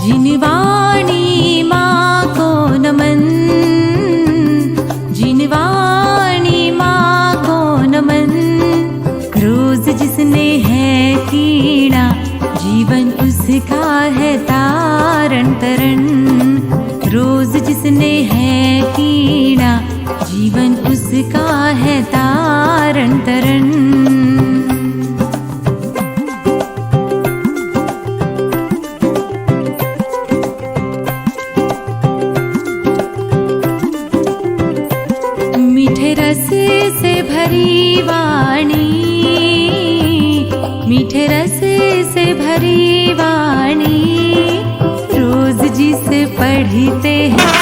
जिनवाणी माँ को नमन, जिनवाणी माँ को नमन। रोज जिसने है कीड़ा, जीवन उसका है तारण तरण। रोज जिसने है कीड़ा, जीवन उसका है तारण तरण। मीठे रस से भरी वाणी, मीठे रस से भरी वाणी। रोज जिसे पढ़ते हैं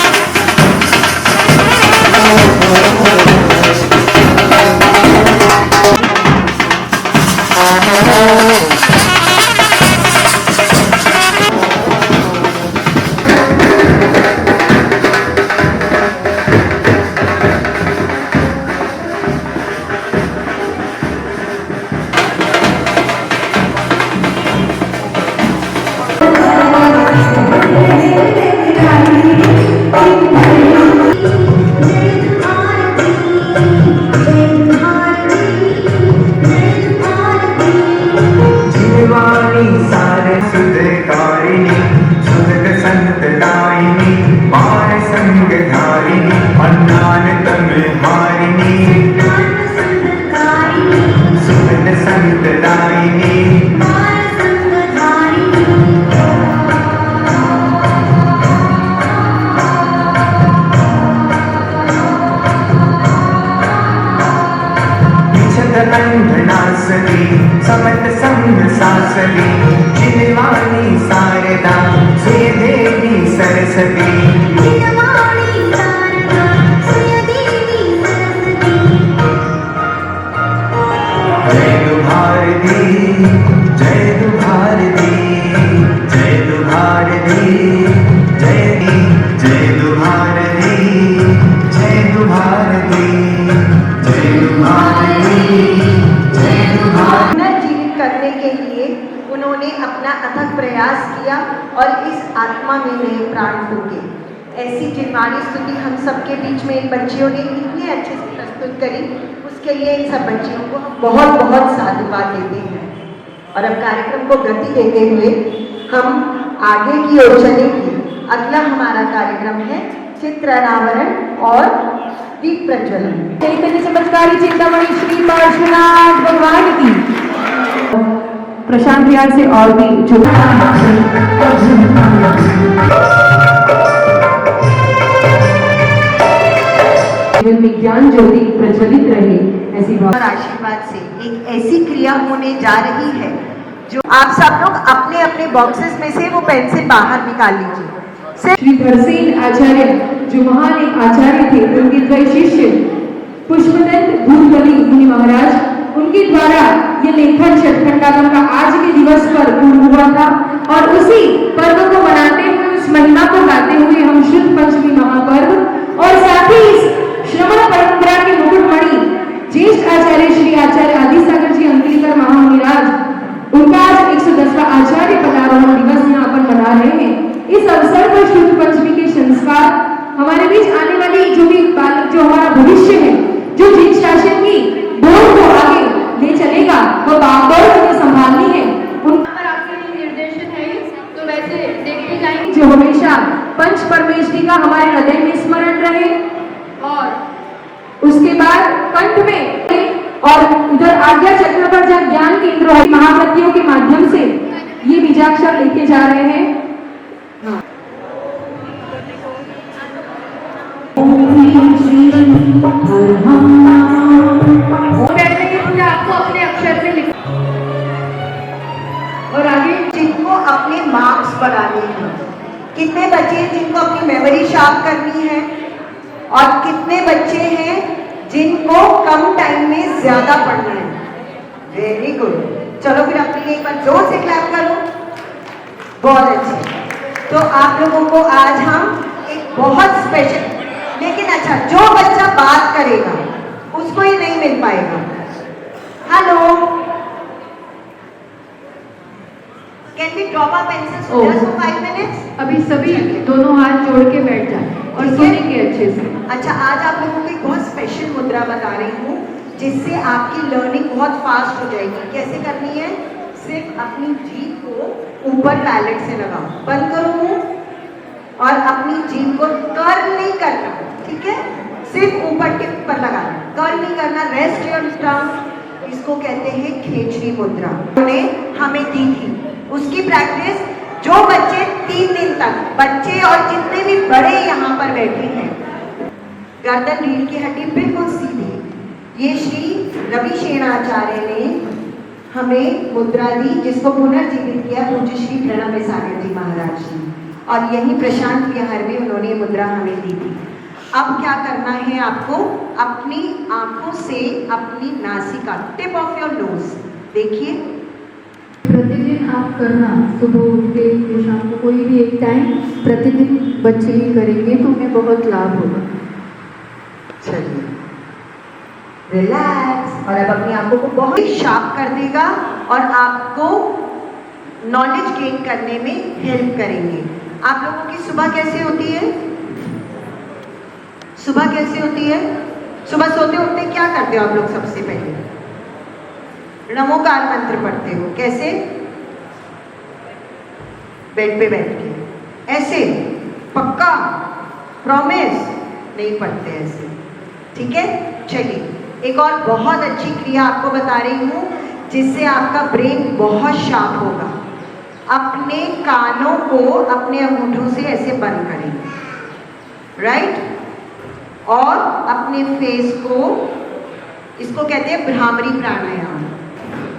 समत संग सासली। जिनवाणी शारदा सुय देवी सरस्वती। जिनवाणी शारदा सुय देवी सरस्वती। जय दु भारती, जय दु भारती, जय दु भारती, जय दी, जय दु भारती, जय दु भारती, जय दु भारती, जय दु भारती। करने के लिए उन्होंने अपना अथक प्रयास किया और इस आत्मा में नए प्राण फूके। ऐसी जिनवाणी स्तुति हम सबके बीच में इन बच्चियों ने इतने अच्छे से प्रस्तुत करी, उसके लिए इन सब बच्चियों को बहुत बहुत साधुवाद देते हैं। और अब कार्यक्रम को गति देते हुए हम आगे की ओर चलेंगे। अगला हमारा कार्यक्रम है चित्र अनावरण और दीप प्रज्वलन। चैतन्य चमत्कारी चिंतामणि श्री पार्श्वनाथ भगवान की। प्रशांत बिहार से और भी जो जीवन में ज्ञान ज्योति प्रज्वलित रहे, ऐसी और आशीर्वाद से एक ऐसी क्रिया होने जा रही है जो आप सब लोग अपने अपने बॉक्सेस में से वो पेंसिल बाहर निकाल लीजिए। श्री धरसेन आचार्य जो महान एक आचार्य थे, उनके द्वय शिष्य पुष्पदत्त भूतबली मुनि महाराज, उनके द्वारा ये लेखन छठखंडागम का आज के दिवस पर पूर्ण हुआ था। और उसी पर्व को मनाते हुए, उस महिमा को गाते हुए हम शुद्ध पंचमी महापर्व और साथ ही इस श्रवण परंपरा के मुकुटमणि ज्येष्ठ आचार्य श्री आचार्य आदिसागर जी अंकिलकर महामुनिराज, उनका आज 110वां आचार्य पदारोहण दिवस यहाँ पर मना रहे हैं। इस अवसर पर शुद्ध पंचमी के संस्कार हमारे बीच आने वाली जो भी बालक, जो हमारा भविष्य है, जो जिन शासन की बोध को आगे ले चलेगा, वो बागडोर हमें संभालनी है। उन पर आपके लिए निर्देशन है, तो वैसे देखते जाएंगे जो हमेशा पंच परमेश्वरी का हमारे हृदय में स्मरण रहे। और उसके बाद कंठ में और उधर आज्ञा चक्र पर जब ज्ञान केंद्र है, महाव्रतियों के माध्यम से ये बीजाक्षर लेके जा रहे हैं। हाँ। बैठने के पूजा आपको अपने अक्षर में लिखना और आगे जिनको अपने मार्क्स बढ़ाने हैं, कितने बच्चे हैं जिनको अपनी मेमोरी शार्प करनी है और कितने बच्चे हैं जिनको कम टाइम में ज्यादा पढ़ना है। वेरी गुड, चलो फिर अपने लिए एक बार जोर से क्लैप करो। बहुत अच्छे। तो आप लोगों को आज हम एक बहुत स्पेशल, लेकिन अच्छा जो बच्चा बात करेगा उसको ही नहीं मिल पाएगा। Hello, can we drop our pencils Oh. just for 5 minutes? अभी सभी दोनों हाथ जोड़ के बैठ जाए और ठीक है? सुनेंगे अच्छे से। अच्छा, आज आप लोगों को एक बहुत स्पेशल मुद्रा बता रही हूँ जिससे आपकी लर्निंग बहुत फास्ट हो जाएगी। कैसे करनी है? सिर्फ अपनी जीभ को ऊपर पैलेट से लगाओ, बंद करो मुंह और अपनी जीभ को कर्ल नहीं करना, ठीक है? सिर्फ ऊपर टिप पर लगाना, कर्ल नहीं करना। रेस्ट योर टंग, इसको कहते हैं खेचरी मुद्रा। उन्होंने हमें दी थी, उसकी प्रैक्टिस जो बच्चे 3 दिन तक, बच्चे और जितने भी बड़े यहाँ पर बैठे हैं, गर्दन रीढ़ की हड्डी बिल्कुल सीधी, ये श्री रवि शेणाचार्य ने हमें मुद्रा दी, जिसको पुनर्जीवित किया पूज्य श्री प्रणब सागर जी महाराज जी, और यही प्रशांत विहार में उन्होंने ये मुद्रा हमें दी थी। अब क्या करना है आपको? अपनी आंखों से अपनी नासिका, टिप ऑफ योर नोज, देखिए। प्रतिदिन आप करना, सुबह उठ के या शाम को कोई भी एक टाइम प्रतिदिन बच्चे ही करेंगे तो उन्हें बहुत लाभ होगा। चलिए, रिलैक्स। और अब अपनी आंखों को बहुत शार्प कर देगा और आपको नॉलेज गेन करने में हेल्प करेंगे। आप लोगों की सुबह कैसे होती है? सुबह कैसे होती है? सुबह सोते उठते क्या करते हो आप लोग? सबसे पहले नमोकार मंत्र पढ़ते हो। कैसे? बेड पे बैठ के ऐसे? पक्का? प्रॉमिस? नहीं पढ़ते ऐसे, ठीक है? चलिए, एक और बहुत अच्छी क्रिया आपको बता रही हूँ जिससे आपका ब्रेन बहुत शार्प होगा। अपने कानों को अपने अंगूठों से ऐसे बंद करें, राइट? और अपने फेस को, इसको कहते हैं भ्रामरी प्राणायाम।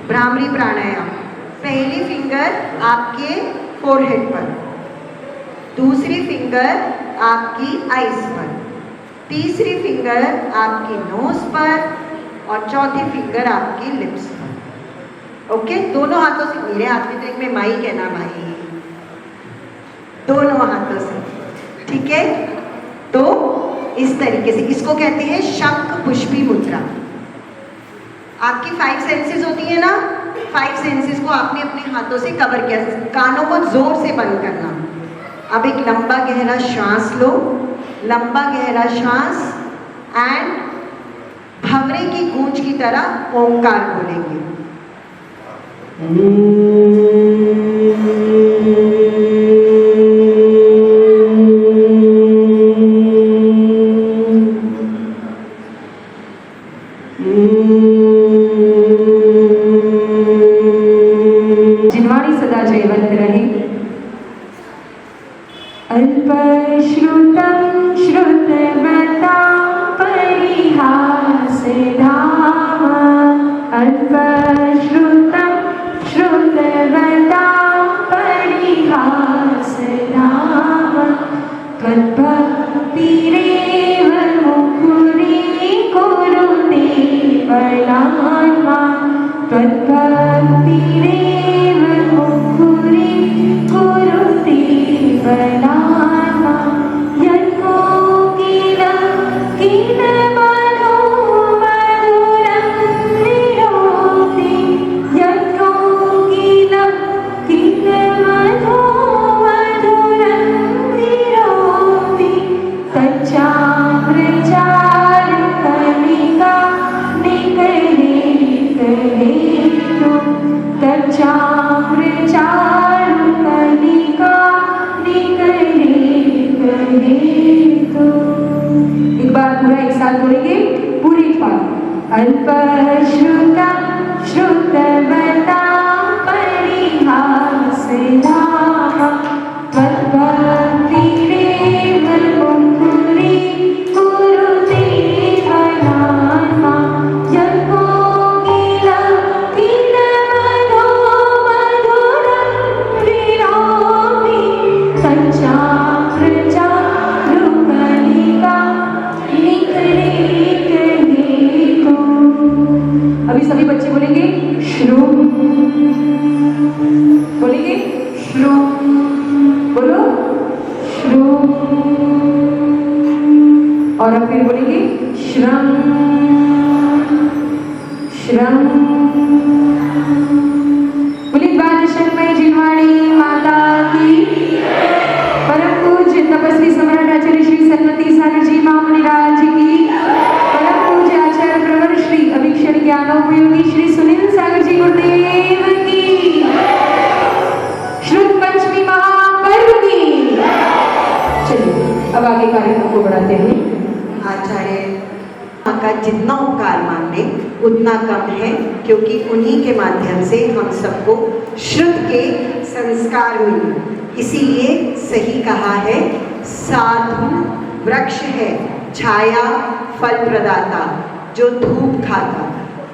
भ्रामरी प्राणायाम, पहली फिंगर आपके फोरहेड पर, दूसरी फिंगर आपकी आईज पर, तीसरी फिंगर आपकी नोज पर और चौथी फिंगर आपकी लिप्स पर। ओके? दोनों हाथों से, मेरे हाथ में तो एक में माइक है ना भाई, दोनों हाथों से, ठीक है? तो इस तरीके से, इसको कहते हैं शंख पुष्पी मुद्रा। आपकी 5 सेंसेस होती है ना, 5 सेंसेस को आपने अपने हाथों से कवर किया। कानों को जोर से बंद करना। अब एक लंबा गहरा श्वास लो, लंबा गहरा श्वास, एंड भंवरे की गूंज की तरह ओंकार बोलेंगे। जिनवाणी सदा जयवंत रहे। अल्पश्रुतं श्रुतवता परिहासधाम, अल्पश्रुतं श्रुतवता परिहासधाम, त्वद्भक्तिरेव मुकुरीकुरुते बलान्मा, त्वद्भक्तिरेव मुकुरीकुरुते बलान्मा, यन्मोकिलं किलमधो मधुरं विरोधि, यन्मोकिलं किलमधो मधुरं विरोधि, तच्चामृचारुकणिका निगलितहेतु, तच्चामृचारुकणिका निगलितहेतु। एक बार पूरा एक साथ बोलेंगे, पूरी बात। अल्पश्रुतं श्रुतवता परिहासधाम, त्वद्भक्तिरेव मुकुरीकुरुते बलान्मा, यन्मोकिलं किलमधो मधुरं विरोधि, तच्चामृचारुकणिका निगलितहेतु। अभी सभी बच्चे बोलेंगे श्रुम, बोलेंगे श्रुम, बोलो श्रुम, और अब फिर बोलेंगे श्रम, श्रम। बोलिए द्वादशन्मय जिनवाणी अब आगे कार्यक्रम को बढ़ाते हैं। आचार्य का जितना उपकार मान ले उतना कम है, क्योंकि उन्हीं के माध्यम से हम सबको शुद्ध के संस्कार मिले। इसीलिए सही कहा है, साधु वृक्ष है छाया फल प्रदाता, जो धूप खाता,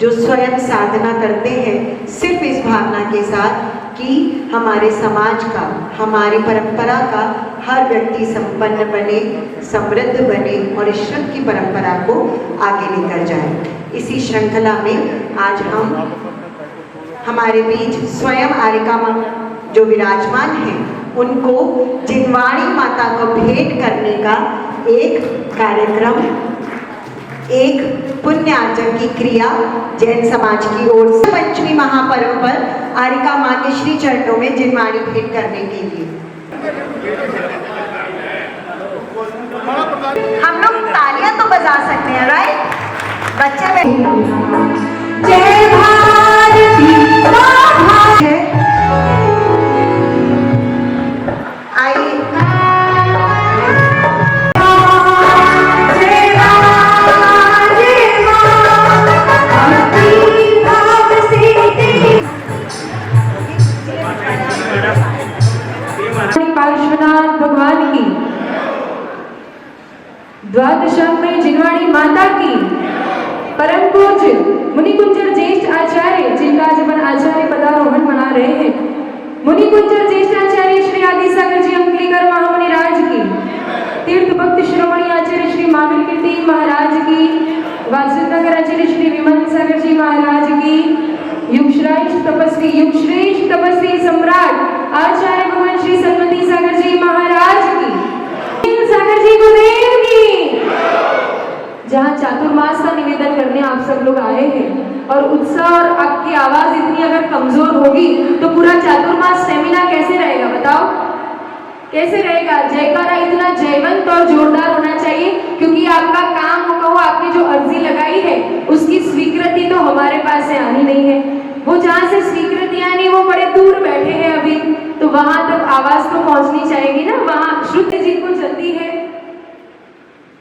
जो स्वयं साधना करते हैं सिर्फ इस भावना के साथ कि हमारे समाज का, हमारी परंपरा का हर व्यक्ति संपन्न बने, समृद्ध बने और इस शुद्ध की परंपरा को आगे लेकर जाए। इसी श्रृंखला में आज हम हमारे बीच स्वयं आरिका माँ जो विराजमान हैं, उनको जिनवाणी माता को भेंट करने का एक कार्यक्रम, एक पुण्यार्जन की क्रिया जैन समाज की ओर से पंचमी महापर्व पर आरिका माँ के श्री चरणों में जिनवाणी भेंट करने के लिए हम लोग तालियां तो बजा सकते हैं, राइट? बच्चे में जय भारती है, आइए पार्श्वनाथ भगवान की, द्वादशांग जिनवाणी माता की, परम पूज्य मुनि कुंजर ज्येष्ठ आचार्य, जिनका आज अपन आचार्य पदारोहण मना रहे हैं, मुनि कुंजर ज्येष्ठ आचार्य श्री आदि सागर जी अंकलीकर महामुनि राज की, तीर्थ भक्त शिरोमणि आचार्य श्री महावीर कीर्ति महाराज की, वासुदेव आचार्य श्री विमल सागर जी महाराज की, युगश्रेष्ठ तपस्वी सम्राट आचार्य भगवान श्री सन्मति सागर जी महाराज की, सागर जी गुरुदेव की, जहाँ चातुर्मास का निवेदन करने आप सब लोग आए हैं और उत्साह और आपकी आवाज इतनी अगर कमजोर होगी तो पूरा चातुर्मास सेमिनार कैसे रहेगा बताओ? कैसे रहेगा? जयकारा इतना जयवंत और जोरदार होना चाहिए, क्योंकि आपका काम होगा, वो आपने जो अर्जी लगाई है उसकी स्वीकृति तो हमारे पास से आनी नहीं है। वो जहाँ से स्वीकृति आनी वो बड़े दूर बैठे हैं अभी, तो वहां तक आवाज तो पहुंचनी चाहिए ना, वहां श्रुति जिनको जल्दी है,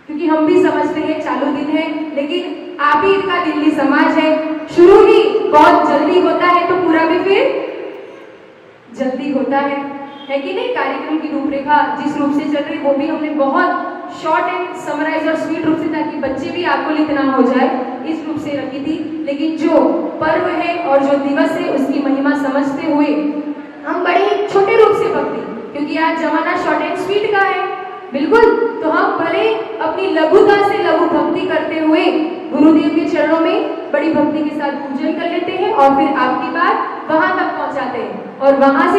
क्योंकि हम भी समझते हैं चालू दिन है, लेकिन आप ही का दिल्ली समाज है, शुरू ही बहुत जल्दी होता है तो पूरा भी फिर जल्दी होता है कि नहीं? कार्यक्रम की रूपरेखा जिस रूप से चल रही वो भी हमने बहुत शॉर्ट एंड समराइज और स्वीट रूप से, ताकि बच्चे भी आपको लिखना हो जाए, इस रूप से रखी थी। लेकिन जो पर्व है और जो दिवस है उसकी महिमा समझते हुए हम बड़े छोटे रूप से भक्ति, क्योंकि आज जमाना शॉर्ट एंड स्वीट का है, बिल्कुल, तो हम भले अपनी लघुता से लघु भक्ति करते हुए गुरुदेव के चरणों में बड़ी भक्ति के साथ पूजन कर लेते हैं और फिर आपकी बात वहां तक पहुंचाते हैं, और वहां से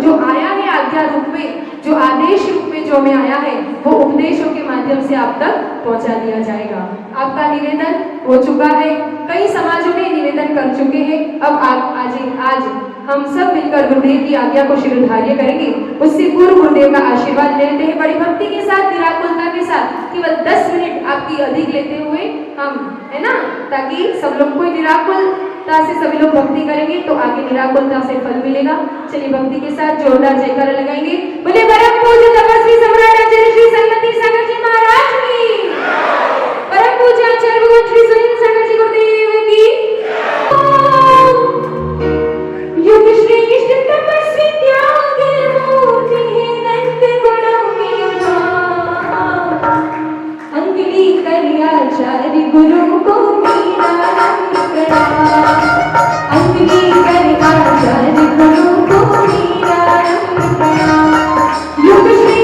जो आया है आज्ञा रूप में, जो आदेश रूप में जो हमें आया है, वो उपदेशों के माध्यम से आप तक पहुंचा दिया जाएगा। आपका निवेदन हो चुका है, कई समाजों में निवेदन कर चुके हैं, अब आज हम सब मिलकर गुरुदेव की आज्ञा को शिरोधार्य करेंगे। उससे पूर्व गुरुदेव का आशीर्वाद लेते हैं बड़ी भक्ति के साथ, निराकुलता के साथ, केवल 10 मिनट आपकी अधिक लेते हुए हम, है ना, ताकि सब लोग को निराकुलता से सभी लोग भक्ति करेंगे तो आगे निराकुलता से फल मिलेगा। चलिए भक्ति के साथ जोरदार जयकारा लगाएंगे। बोले परम पूज्य तपस्वी सम्राट आचार्य श्री सन्मति सागर जी महाराज की, परम पूज्य आचार्य भगवान श्री सुनील सागर जी गुरुदेव की, युग श्रेष्ठ तपस्वी त्यागी मूर्ति है नंद गुणों में उठा, अंजलि कर आचार्य गुरु को मेरा प्रणाम, अंजलि कर आचार्य गुरु को मेरा प्रणाम, युग श्रेष्ठ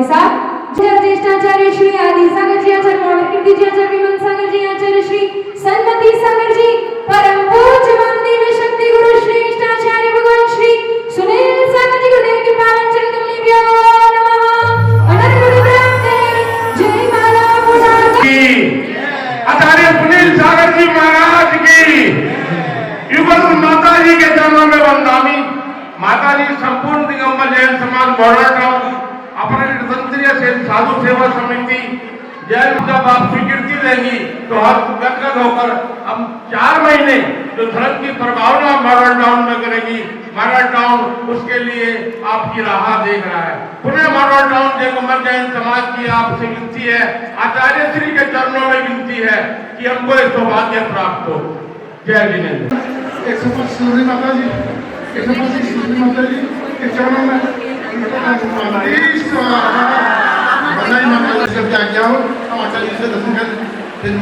के साथ ज्येष्ठाचार्य श्री आदि सागर जी, आचार्य मौर्य कीर्ति जी, आचार्य विमल सागर जी, आचार्य श्री सन्मति सागर जी, परम पूज्य वंदनीय शक्ति गुरु श्रेष्ठ आचार्य भगवान श्री सुनील सागर जी गुरुदेव के पावन चरण कमलेभ्यो नमः। अनंत गुरुदेव जय माला आचार्य सुनील सागर जी महाराज की युगल माता जी के चरणों में वंदनामी। माता जी संपूर्ण दिगंबर जैन समाज बॉर्डर अपने तंत्रीय से साधु सेवा समिति जैन जब आप स्वीकृति देंगी तो हम व्यक्तिगत होकर हम 4 महीने जो धर्म की प्रभावना मॉडल टाउन में करेगी, मॉडल टाउन उसके लिए आपकी राह देख रहा है। पुणे मॉडल टाउन दिगंबर जैन समाज की आपसे विनती है, आचार्य श्री के चरणों में विनती है कि हमको एक सौभाग्य प्राप्त हो। जय जिनेन्द्र। 125 माता जी, 125 माता जी के चरणों में बधाई माता जी से आज्ञा हो। हम आचार्य जी से दर्शन कर फिर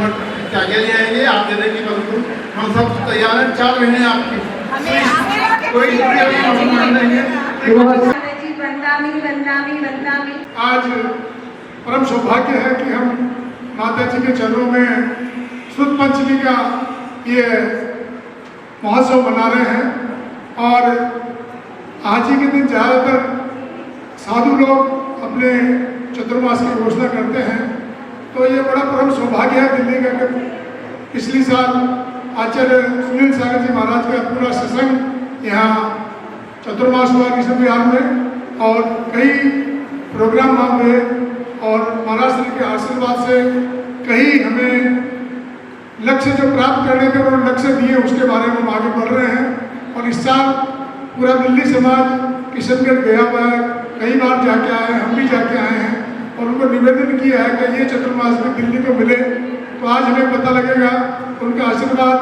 आज्ञा ले आएंगे। आप देने की परंतु हम सब तैयार हैं। 4 महीने आपकी कोई आज परम सौभाग्य है कि हम माता जी के चरणों में शुद्ध पंचमी का ये महोत्सव मना रहे हैं। और आज ही के दिन ज़्यादातर साधु लोग अपने चतुर्मास की घोषणा करते हैं, तो ये बड़ा परम सौभाग्य है दिल्ली का कि पिछली साल आचार्य सुनील सागर जी महाराज का पूरा सत्संग यहाँ चतुर्मास हुआ कृष्ण विहार में और कई प्रोग्राम वहाँ हुए और महाराज श्री के आशीर्वाद से कई हमें लक्ष्य जो प्राप्त करने के उन्होंने लक्ष्य दिए उसके बारे में हम आगे बढ़ रहे हैं। और इस साल पूरा दिल्ली समाज किशनगढ़ गया हुआ है, कई बार जाके आए हैं, हम भी जाके आए हैं और उनको निवेदन किया है कि ये चतुर्मास में दिल्ली को मिले। तो आज हमें पता लगेगा उनका आशीर्वाद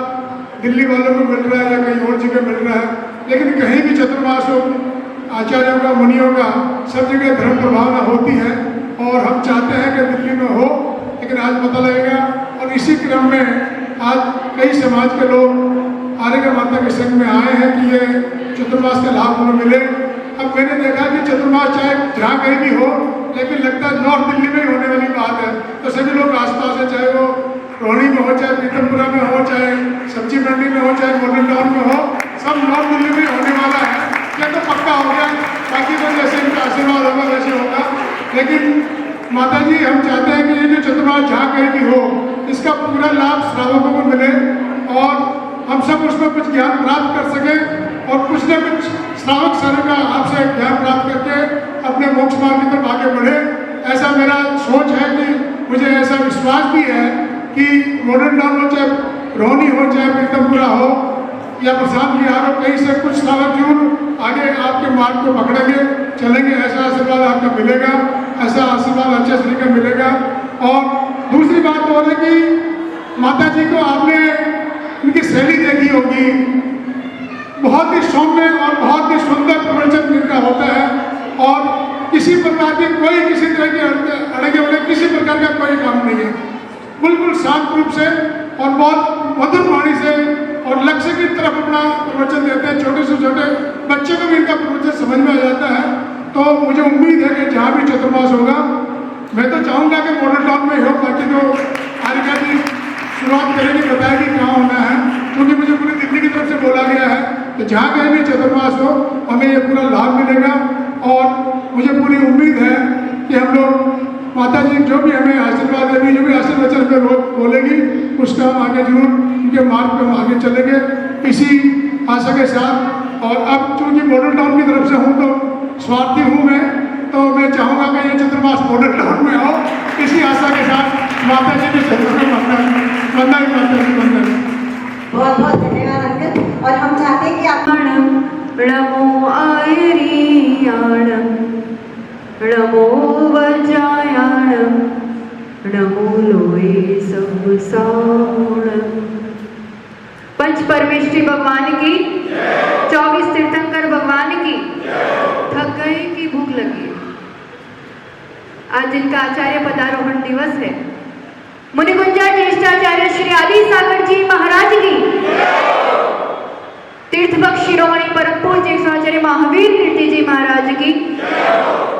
दिल्ली वालों को मिल रहा है या कहीं और जगह मिल रहा है, लेकिन कहीं भी चतुर्मास हो, आचार्यों का, मुनियों का, सब जगह धर्म प्रभावना होती है और हम चाहते हैं कि दिल्ली में हो, लेकिन आज पता लगेगा। और इसी क्रम में आज कई समाज के लोग आर्य माता के संघ में आए हैं कि ये चतुर्मास का लाभ उन्हें मिले। अब मैंने देखा कि चतुर्मास चाहे जहाँ कहीं भी हो, लेकिन लगता है नॉर्थ दिल्ली में ही होने वाली बात है। तो सभी लोग आसपास है, चाहे वो रोहिणी में हो, चाहे पीतमपुरा में हो, चाहे सब्जी मंडी में हो, चाहे मॉडल टाउन में हो, सब नॉर्थ दिल्ली में होने वाला है। यह तो पक्का हो गया, बाकी तो जैसे इनका आशीर्वाद होगा वैसे होगा। लेकिन माता जी हम चाहते हैं कि ये जो चतुर्मास जहाँ कहीं भी हो, इसका पूरा लाभ श्रावकों को मिले और हम सब उसमें कुछ ज्ञान प्राप्त कर सकें और कुछ न कुछ श्रावक सर का आपसे ज्ञान प्राप्त करके अपने मोक्ष मार्ग की तरफ आगे बढ़े। ऐसा मेरा सोच है कि मुझे ऐसा विश्वास भी है कि मॉडर्न टाउन हो, चाहे रोहिणी हो, चाहे पीतमपुरा हो या प्रशांत विहार हो, कहीं से कुछ श्रावक जरूर आगे आपके मार्ग को पकड़ेंगे, चलेंगे। ऐसा आशीर्वाद आपका मिलेगा, ऐसा आशीर्वाद आचार्य श्री का मिलेगा। और दूसरी बात और है कि माता जी को आपने उनकी शैली देखी होगी, बहुत ही सौम्य और बहुत ही सुंदर प्रवचन जिनका होता है और किसी प्रकार के कोई किसी तरह के अड़गे उड़े किसी प्रकार का कोई काम नहीं है। बिल्कुल शांत रूप से और बहुत मधुर वाणी से और लक्ष्य की तरफ अपना प्रवचन देते हैं। छोटे से छोटे बच्चे को भी इनका प्रवचन समझ में आ जाता है। तो मुझे उम्मीद है कि जहाँ भी चतुर्मास होगा, मैं तो चाहूँगा कि मॉडल टाउन में हो, बाकी तो आरिका जी शुरुआत करेंगे, बताएगी कहाँ होना है, क्योंकि मुझे पूरी दिल्ली की तरफ से बोला गया है। तो जहाँ कहीं भी चतुर्मास हो हमें ये पूरा लाभ मिलेगा और मुझे पूरी उम्मीद है कि हम लोग माता जी जो भी हमें आशीर्वाद देगी, जो भी आशीर्वचन हमें रोज बोलेगी, उसका हम आगे जरूर उनके मार्ग पर हम आगे चलेंगे इसी आशा के साथ। और अब चूँकि मॉडल टाउन की तरफ से हूँ तो स्वार्थी हूँ मैं, तो मैं चाहूँगा कि ये चतुर्मास मॉडल टाउन में हो, इसी आशा के साथ माता जी के चरणों में वंदन माता जी वंदन। बहुत बहुत धन्यवाद अंकल। और हम चाहते हैं कि आप नमो आयरियाणं नमो वज्रायाणं नमो लोये सहसाणं। पंच परमेष्ठी भगवान की, 24 तीर्थंकर भगवान की। थक गए कि भूख लगी? आज जिनका आचार्य पदारोहण दिवस है, मुनिकुंजा ज्येष्ठाचार्य श्री आदि सागर जी महाराज की, तीर्थभक्त शिरोमणि परम पूज्य आचार्य महावीर कीर्ति जी महाराज की,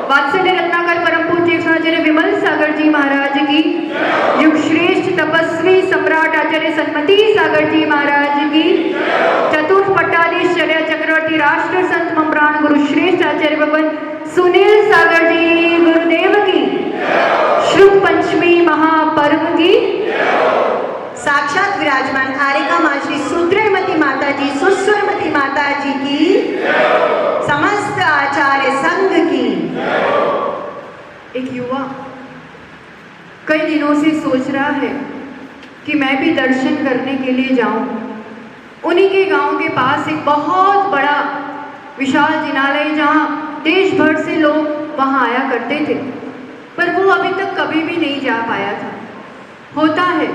वात्सल्य रत्नाकर परम पूज्य आचार्य विमल सागर जी महाराज की, युग श्रेष्ठ तपस्वी सम्राट आचार्य सन्मति सागर जी महाराज की, चतुर्थ पट्टाधीश्चर्य चक्रवर्ती राष्ट्र संत ममरान गुरु श्रेष्ठ आचार्य भगवान सुनील सागर जी गुरुदेव की, श्रुत पंचमी महापर्व की, साक्षात विराजमान आरेका माँ श्री सुद्रमती माता जी सुस्वरमती माता जी की, समस्त आचार्य संघ की। एक युवा कई दिनों से सोच रहा है कि मैं भी दर्शन करने के लिए जाऊं। उन्हीं के गांव के पास एक बहुत बड़ा विशाल जिनालय जहां देश भर से लोग वहां आया करते थे, पर वो अभी तक कभी भी नहीं जा पाया था। होता है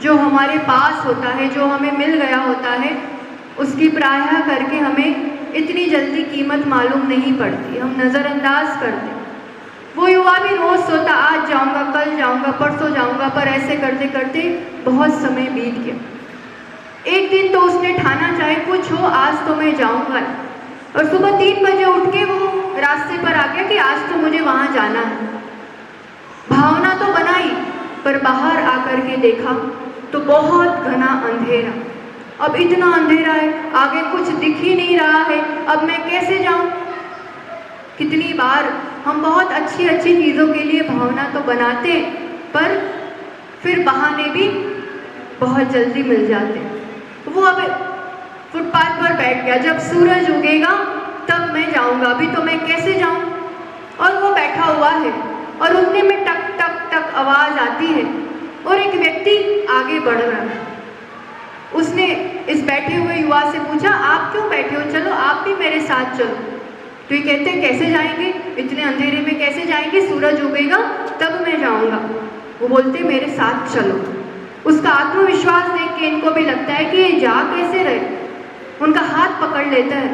जो हमारे पास होता है, जो हमें मिल गया होता है, उसकी प्रायः करके हमें इतनी जल्दी कीमत मालूम नहीं पड़ती, हम नज़रअंदाज करते। वो युवा भी रोज़ सोता आज जाऊंगा, कल जाऊंगा, परसों जाऊंगा, पर ऐसे करते करते बहुत समय बीत गया। एक दिन तो उसने ठाना चाहे कुछ हो आज तो मैं जाऊंगा, और सुबह 3 बजे उठ के वो रास्ते पर आ गया कि आज तो मुझे वहाँ जाना है। भावना तो बनाई, पर बाहर आकर के देखा तो बहुत घना अंधेरा। अब इतना अंधेरा है, आगे कुछ दिख ही नहीं रहा है, अब मैं कैसे जाऊं? कितनी बार हम बहुत अच्छी अच्छी चीज़ों के लिए भावना तो बनाते, पर फिर बहाने भी बहुत जल्दी मिल जाते। वो अब फुटपाथ पर बैठ गया, जब सूरज उगेगा तब मैं जाऊंगा, अभी तो मैं कैसे जाऊं? और वो बैठा हुआ है और उतने में टक टक टक आवाज़ आती है और एक व्यक्ति आगे बढ़ रहा है। उसने इस बैठे हुए युवा से पूछा, आप क्यों बैठे हो, चलो आप भी मेरे साथ चलो। तो ये कहते कैसे जाएंगे, इतने अंधेरे में कैसे जाएंगे, सूरज उगेगा तब मैं जाऊंगा। वो बोलते मेरे साथ चलो। उसका आत्मविश्वास देख के इनको भी लगता है कि ये जा कैसे रहे। उनका हाथ पकड़ लेता है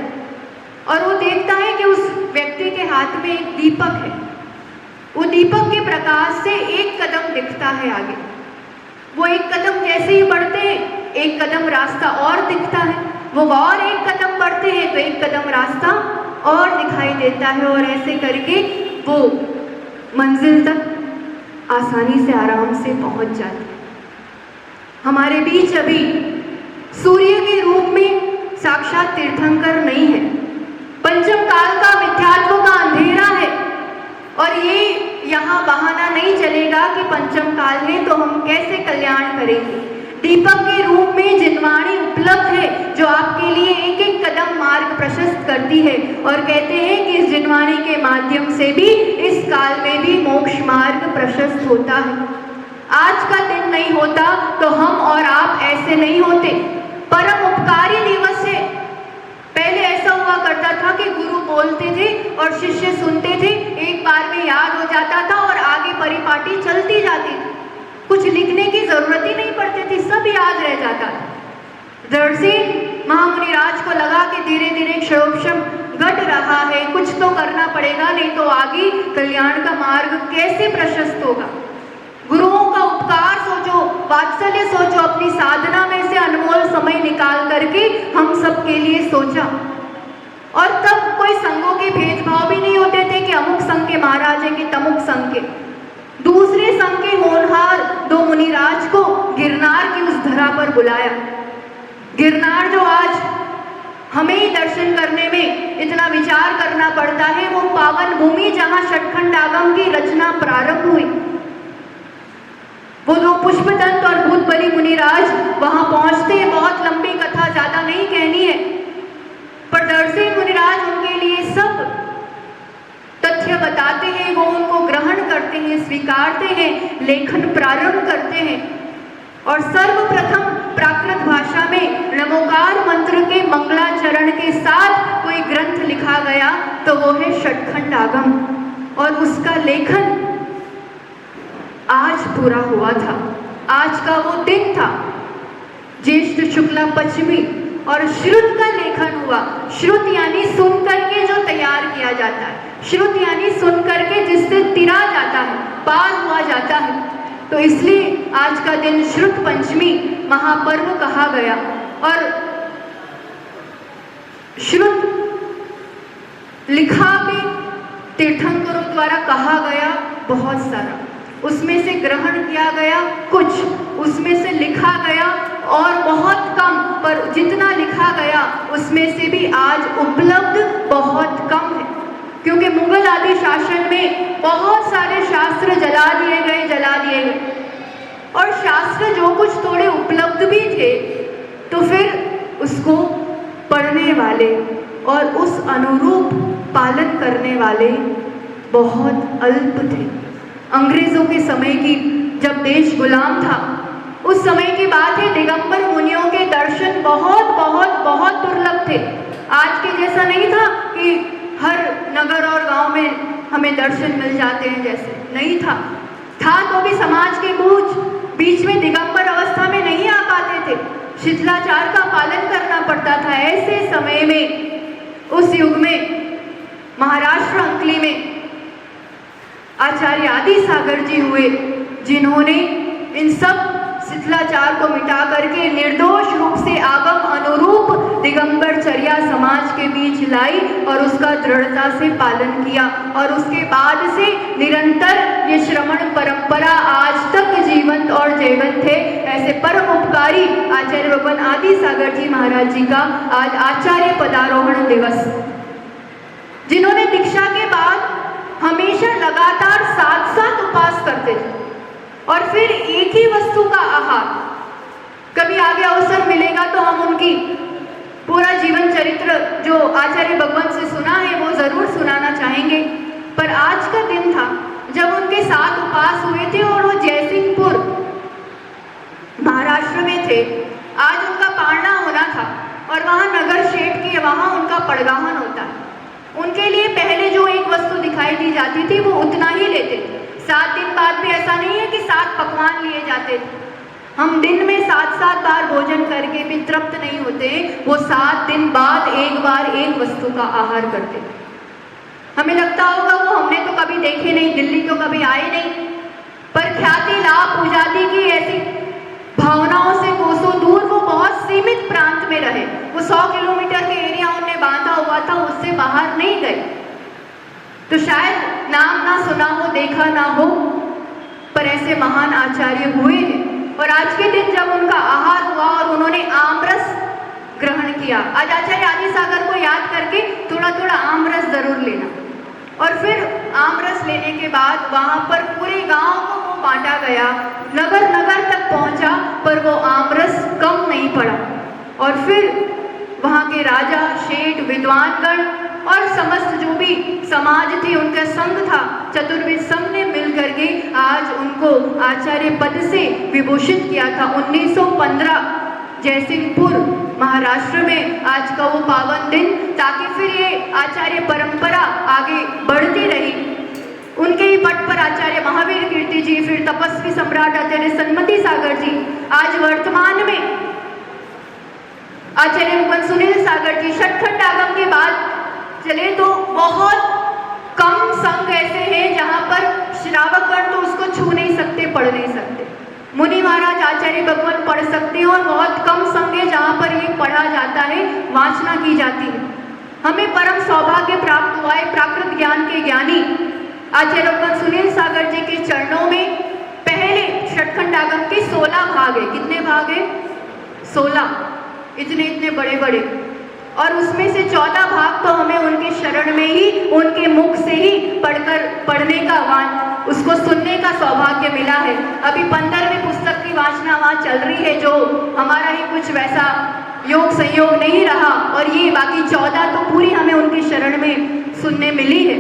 और वो देखता है कि उस व्यक्ति के हाथ में एक दीपक है। वो दीपक के प्रकाश से एक कदम दिखता है आगे। वो एक कदम जैसे ही बढ़ते हैं, एक कदम रास्ता और दिखता है। वो और एक कदम बढ़ते हैं तो एक कदम रास्ता और दिखाई देता है, और ऐसे करके वो मंजिल तक आसानी से आराम से पहुंच जाते हैं। हमारे बीच अभी सूर्य के रूप में साक्षात तीर्थंकर नहीं है, पंचम काल का मिथ्यात्व का अंधेरा है, और ये यहाँ बहाना नहीं चलेगा कि पंचम काल है तो हम कैसे कल्याण करेंगे। दीपक के रूप में जिनवाणी उपलब्ध है जो आपके लिए एक एक कदम मार्ग प्रशस्त करती है, और कहते हैं कि इस जिनवाणी के माध्यम से भी इस काल में भी मोक्ष मार्ग प्रशस्त होता है। आज का दिन नहीं होता तो हम और आप ऐसे नहीं होते। परम उपकारी दिवस है। पहले ऐसा हुआ करता था कि गुरु बोलते थे और शिष्य सुनते थे, एक बार में याद हो जाता था और आगे परिपाटी चलती जाती थी। कुछ लिखने की जरूरत ही नहीं पड़ती थी, सब याद रह जाता था। दर्शी महामुनि राज को लगा कि धीरे धीरे क्षरोक्षम घट रहा है, कुछ तो करना पड़ेगा, नहीं तो आगे कल्याण का मार्ग कैसे प्रशस्त होगा। गुरुओं का उपकार सोचो, वात्सल्य सोचो, अपनी साधना में से अनमोल समय निकाल करके हम सबके लिए सोचा। और तब कोई संघों के भेदभाव भी नहीं होते थे कि अमुक संघ के महाराज है कि तमुक संघ के। दूसरे संघ के होनहार 2 मुनिराज को गिरनार की उस धरा पर बुलाया। गिरनार जो आज हमें ही दर्शन करने में इतना विचार करना पड़ता है, वो पावन भूमि जहाँ षटखंड आगम की रचना प्रारंभ हुई। वो 2 पुष्पदंत और भूतबली मुनिराज वहां पहुंचते हैं। बहुत लंबी कथा, ज्यादा नहीं कहनी है, पर दर्शी मुनिराज उनके लिए सब तथ्य बताते हैं, वो उनको ग्रहण करते हैं, स्वीकारते हैं, लेखन प्रारंभ करते हैं। और सर्वप्रथम प्राकृत भाषा में नमोकार मंत्र के मंगलाचरण के साथ कोई ग्रंथ लिखा गया तो वो है षटखंड आगम, और उसका लेखन आज पूरा हुआ था। आज का वो दिन था, ज्येष्ठ शुक्ला पंचमी, और श्रुत का लेखन हुआ। श्रुत यानी सुन करके जो तैयार किया जाता है, श्रुत यानी सुन करके जिससे तिरा जाता है, पार हुआ जाता है। तो इसलिए आज का दिन श्रुत पंचमी महापर्व कहा गया। और श्रुत लिखा भी तीर्थंकरों द्वारा कहा गया बहुत सारा, उसमें से ग्रहण किया गया कुछ, उसमें से लिखा गया और बहुत कम, पर जितना लिखा गया उसमें से भी आज उपलब्ध बहुत कम है, क्योंकि मुगल आदि शासन में बहुत सारे शास्त्र जला दिए गए और शास्त्र जो कुछ थोड़े उपलब्ध भी थे तो फिर उसको पढ़ने वाले और उस अनुरूप पालन करने वाले बहुत अल्प थे। अंग्रेजों के समय की, जब देश गुलाम था, उस समय की बात है, दिगंबर मुनियों के दर्शन बहुत बहुत बहुत दुर्लभ थे। आज के जैसा नहीं था कि हर नगर और गांव में हमें दर्शन मिल जाते हैं, जैसे नहीं था तो भी समाज के बीच में दिगंबर अवस्था में नहीं आ पाते थे, शिथिलाचार का पालन करना पड़ता था। ऐसे समय में, उस युग में महाराष्ट्र अंकली में आचार्य आदि सागर जी हुए, जिन्होंने इन सब शिथिलाचार को मिटा करके निर्दोष रूप से आगम अनुरूप दिगंबर चर्या समाज के बीच लाई और उसका दृढ़ता से पालन किया, और उसके बाद से निरंतर ये श्रवण परंपरा आज तक जीवंत और जयवंत है। ऐसे परम उपकारी आचार्य भगवान आदि सागर जी महाराज जी का आज आचार्य पदारोहण दिवस, जिन्होंने दीक्षा के बाद हमेशा लगातार 7 उपवास करते थे और फिर एक ही वस्तु का आहार। कभी आगे अवसर मिलेगा तो हम उनकी पूरा जीवन चरित्र जो आचार्य भगवान से सुना है वो जरूर सुनाना चाहेंगे। पर आज का दिन था जब उनके 7 उपवास हुए थे और वो जयसिंहपुर महाराष्ट्र में थे। आज उनका पारना होना था और वहाँ नगर शेठ के वहाँ उनका पड़गाहन होता है। उनके लिए पहले जो एक वस्तु दिखाई दी जाती थी वो उतना ही लेते थे। 7 दिन बाद भी ऐसा नहीं है कि 7 पकवान लिए जाते थे। हम दिन में 7 बार भोजन करके भी तृप्त नहीं होते, वो 7 दिन बाद एक बार एक वस्तु का आहार करते थे। हमें लगता होगा वो हमने तो कभी देखे नहीं, दिल्ली तो कभी आए नहीं, पर ख्याति लाभ पूजादी की ऐसी भावनाओं से कोसों दूर वो बहुत सीमित प्रांत में रहे। वो 100 किलोमीटर के एरिया उन्हें बांधा हुआ था, उससे बाहर नहीं गए। तो शायद नाम ना सुना हो, देखा ना हो, पर ऐसे महान आचार्य हुए हैं। और आज के दिन जब उनका आहार हुआ और उन्होंने आमरस ग्रहण किया, आज आचार्य आदि सागर को याद करके थोड़ा थोड़ा आमरस जरूर लेना। और फिर आमरस लेने के बाद वहाँ पर पूरे गांव को वो बांटा गया, नगर नगर तक पहुँचा, पर वो आमरस कम नहीं पड़ा। और फिर वहाँ के राजा, शेठ, विद्वानगण और समस्त जो भी समाज थी, उनका संघ था, चतुर्वेद संघ ने मिलकर के आज उनको आचार्य पद से विभूषित किया था। 1915 जयसिंहपुर महाराष्ट्र में आज का वो पावन दिन, ताकि फिर ये आचार्य परंपरा आगे बढ़ती रही। उनके ही पट पर आचार्य महावीर कीर्ति जी, फिर तपस्वी सम्राट आचार्य सन्मति सागर जी, आज वर्तमान में आचार्य भगवान सुनील सागर जी। षटखंड आगम के बाद चले तो बहुत कम संघ ऐसे हैं जहाँ पर श्रावकगण तो उसको छू नहीं सकते, पढ़ नहीं सकते। मुनि महाराज आचार्य भगवान पढ़ सकते हैं और बहुत कम संघ है जहाँ पर ये पढ़ा जाता है, वाचना की जाती है। हमें परम सौभाग्य प्राप्त हुआ है प्राकृत ज्ञान के ज्ञानी आचार्य भगवान सुनील सागर जी के चरणों में। पहले षटखंड आगम के 16 भाग है। कितने भाग है? 16, इतने इतने बड़े बड़े। और उसमें से 14 भाग तो हमें उनके शरण में ही, उनके मुख से ही पढ़ने का उसको सुनने का सौभाग्य मिला है। अभी 15वीं पुस्तक की वाचना वहाँ चल रही है, जो हमारा ही कुछ वैसा योग संयोग नहीं रहा, और ये बाकी 14 तो पूरी हमें उनके शरण में सुनने मिली है।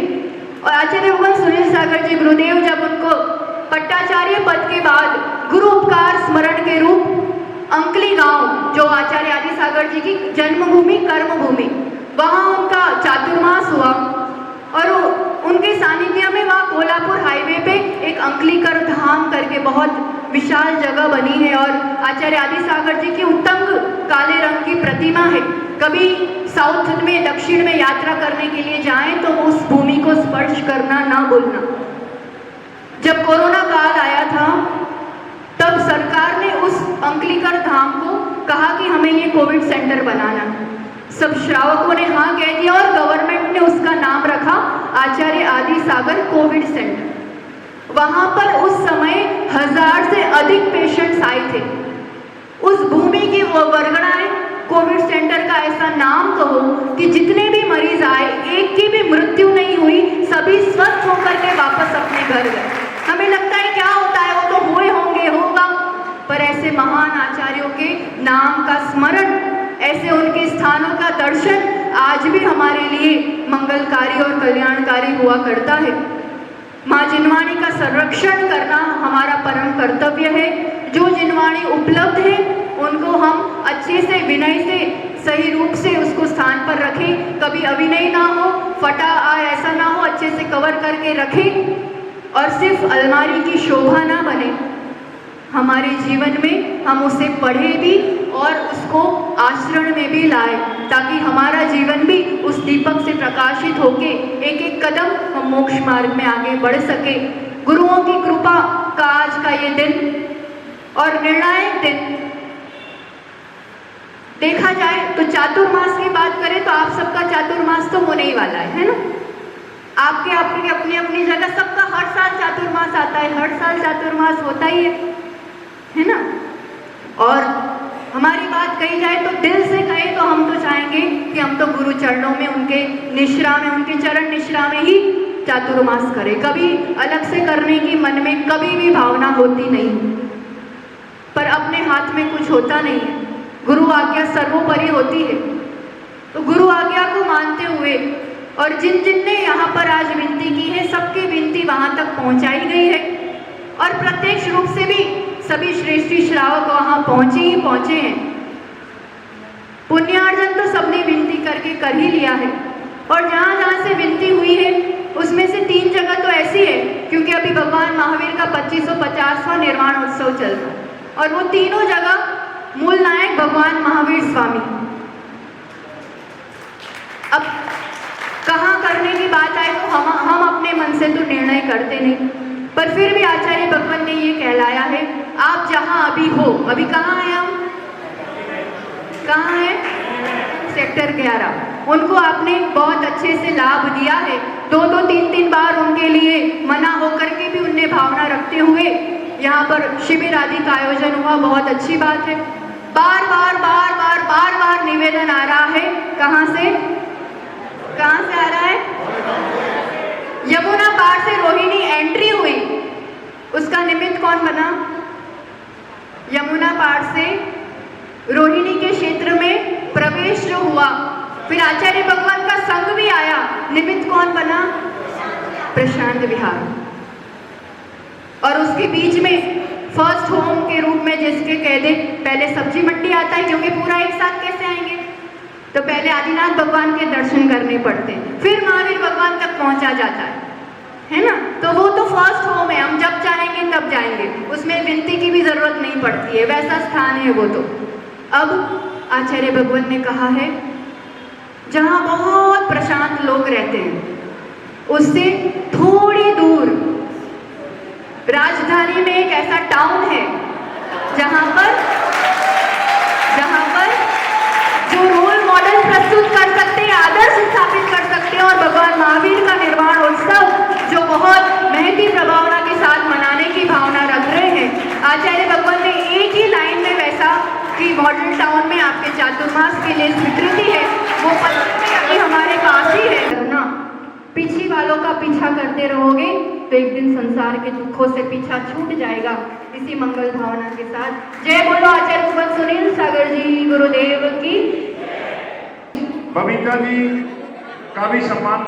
और आचार्य भगवान सुनील सागर जी गुरुदेव जब उनको पट्टाचार्य पद के बाद गुरु उपकार स्मरण के रूप अंकली गांव, जो आचार्य आदि सागर जी की जन्मभूमि कर्मभूमि, वहाँ उनका चातुर्मास हुआ और उनके सानिध्य में वहाँ कोल्हापुर हाईवे पे एक अंकलीकर धाम करके बहुत विशाल जगह बनी है और आचार्य आदि सागर जी की उत्तंग काले रंग की प्रतिमा है। कभी साउथ में, दक्षिण में यात्रा करने के लिए जाएं तो उस भूमि को स्पर्श करना ना भूलना। जब कोरोना काल आया था तब सरकार ने उस अंकलीकर धाम को कहा कि हमें ये कोविड सेंटर बनाना है। सब श्रावकों ने हाँ कह दिया और गवर्नमेंट ने उसका नाम रखा आचार्य आदि सागर कोविड सेंटर। वहां पर उस समय 1000 से अधिक पेशेंट्स आए थे। उस भूमि की वो वरगड़ाएं, कोविड सेंटर का ऐसा नाम कहो कि जितने भी मरीज आए एक की भी मृत्यु नहीं हुई, सभी स्वस्थ होकर के वापस अपने घर गए। हमें लगता है क्या होता है, वो तो हुए होंगे, होगा, पर ऐसे महान आचार्यों के नाम का स्मरण, ऐसे उनके स्थानों का दर्शन आज भी हमारे लिए मंगलकारी और कल्याणकारी हुआ करता है। माँ जिनवाणी का संरक्षण करना हमारा परम कर्तव्य है। जो जिनवाणी उपलब्ध है उनको हम अच्छे से, विनय से, सही रूप से उसको स्थान पर रखें। कभी अभिनय ना हो, फटा ऐसा ना हो, अच्छे से कवर करके रखें और सिर्फ अलमारी की शोभा ना बने। हमारे जीवन में हम उसे पढ़े भी और उसको आचरण में भी लाए, ताकि हमारा जीवन भी उस दीपक से प्रकाशित होके एक एक कदम हम मोक्ष मार्ग में आगे बढ़ सके। गुरुओं की कृपा का आज का ये दिन और निर्णायक दिन देखा जाए तो चातुर्मास की बात करें तो आप सबका चातुर्मास तो होने ही वाला है ना। आपके आपकी अपनी अपनी जगह सबका हर साल चातुर्मास आता है, हर साल चातुर्मास होता ही है ना। और हमारी बात कही जाए तो दिल से कहें तो हम तो चाहेंगे कि हम तो गुरु चरणों में, उनके निश्रा में, उनके चरण निश्रा में ही चातुर्मास करें। कभी अलग से करने की मन में कभी भी भावना होती नहीं, पर अपने हाथ में कुछ होता नहीं है। गुरु आज्ञा सर्वोपरि होती है। तो गुरु आज्ञा को मानते हुए और जिन जिन ने यहाँ पर आज विनती की है, सबकी विनती वहाँ तक पहुँचाई गई है और प्रत्यक्ष रूप से भी सभी श्रेष्ठी श्रावक वहाँ पहुँचे ही पहुँचे हैं। पुण्यार्जन तो सबने विनती करके कर ही लिया है और जहाँ जहाँ से विनती हुई है उसमें से 3 जगह तो ऐसी है, क्योंकि अभी भगवान महावीर का 2550वां निर्वाण उत्सव चल रहा है और वो तीनों जगह मूल नायक भगवान महावीर स्वामी। अब कहाँ करने की बात आए तो हम अपने मन से तो निर्णय करते नहीं, पर फिर भी आचार्य भगवान ने ये कहलाया है, आप जहाँ अभी हो, अभी कहाँ हैं हम, कहाँ हैं, सेक्टर 11, उनको आपने बहुत अच्छे से लाभ दिया है। 2-2, 3-3 बार उनके लिए मना होकर के भी उनने भावना रखते हुए यहाँ पर शिविर आदि का आयोजन हुआ, बहुत अच्छी बात है। बार बार निवेदन आ रहा है, कहाँ से आ रहा है, यमुना पार से रोहिणी एंट्री हुई, उसका निमित्त कौन बना, यमुना पार से रोहिणी के क्षेत्र में प्रवेश जो हुआ, फिर आचार्य भगवान का संग भी आया, निमित्त कौन बना, प्रशांत विहार। और उसके बीच में फर्स्ट होम के रूप में जिसके कह दे, पहले सब्जी मंडी आता है, क्योंकि पूरा एक साथ कैसे आएंगे, तो पहले आदिनाथ भगवान के दर्शन करने पड़ते हैं, फिर महावीर भगवान तक पहुंचा जाता है ना। तो वो तो फर्स्ट होम है, हम जब चाहेंगे तब जाएंगे, उसमें विनती की भी जरूरत नहीं पड़ती है, वैसा स्थान है वो तो। अब आचार्य भगवान ने कहा है, जहाँ बहुत प्रशांत लोग रहते हैं उससे थोड़ी दूर राजधानी में एक ऐसा टाउन है जहाँ पर जो रोल मॉडल प्रस्तुत कर सकते हैं, आदर्श स्थापित कर सकते हैं, और भगवान महावीर का निर्वाण उत्सव जो बहुत महती प्रभावना के साथ मनाने की भावना रख रहे हैं। आचार्य भगवान ने एक ही लाइन में वैसा कि मॉडल टाउन में आपके चातुर्मास के लिए स्वीकृति है, वो पत्र में अभी हमारे पास ही है ना। पीछे वालों का पीछा करते रहोगे तो एक दिन संसार के दुखों से पीछा छूट जाएगा। इसी मंगल भावना के साथ जय बोलो आचार्य भगवान सुनील सागर जी गुरुदेव की। बबीता जी का भी सम्मान।